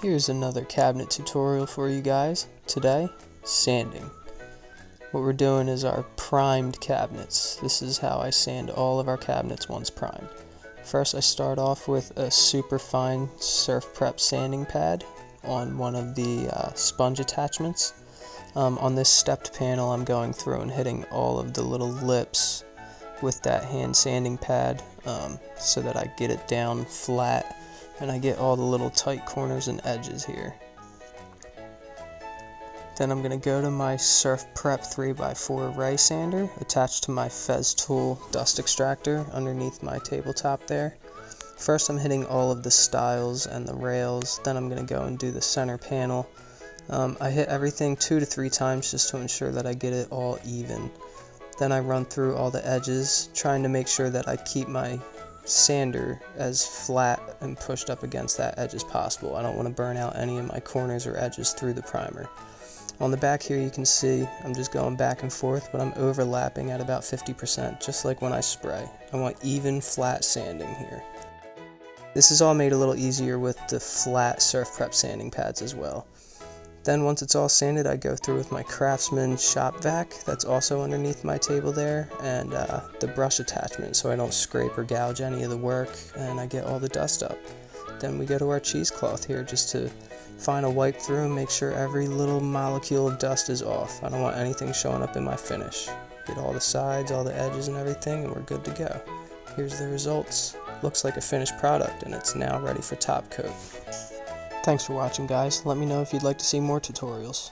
Here's another cabinet tutorial for you guys. Today, sanding. What we're doing is our primed cabinets. This is how I sand all of our cabinets once primed. First, I start off with a super fine Surfprep sanding pad on one of the sponge attachments. On this stepped panel, I'm going through and hitting all of the little lips with that hand sanding pad so that I get it down flat and I get all the little tight corners and edges here. Then I'm going to go to my Surfprep 3x4 ray sander attached to my Festool dust extractor underneath my tabletop there. First I'm hitting all of the stiles and the rails, then I'm going to go and do the center panel. I hit everything 2 to 3 times just to ensure that I get it all even. Then I run through all the edges, trying to make sure that I keep my sander as flat and pushed up against that edge as possible. I don't want to burn out any of my corners or edges through the primer. On the back here you can see I'm just going back and forth, but I'm overlapping at about 50%, just like when I spray. I want even, flat sanding here. This is all made a little easier with the flat Surfprep sanding pads as well. Then once it's all sanded, I go through with my Craftsman shop vac that's also underneath my table there, and the brush attachment so I don't scrape or gouge any of the work, and I get all the dust up. Then we go to our cheesecloth here just to final wipe through and make sure every little molecule of dust is off. I don't want anything showing up in my finish. Get all the sides, all the edges and everything, and we're good to go. Here's the results. Looks like a finished product, and it's now ready for top coat. Thanks for watching, guys. Let me know if you'd like to see more tutorials.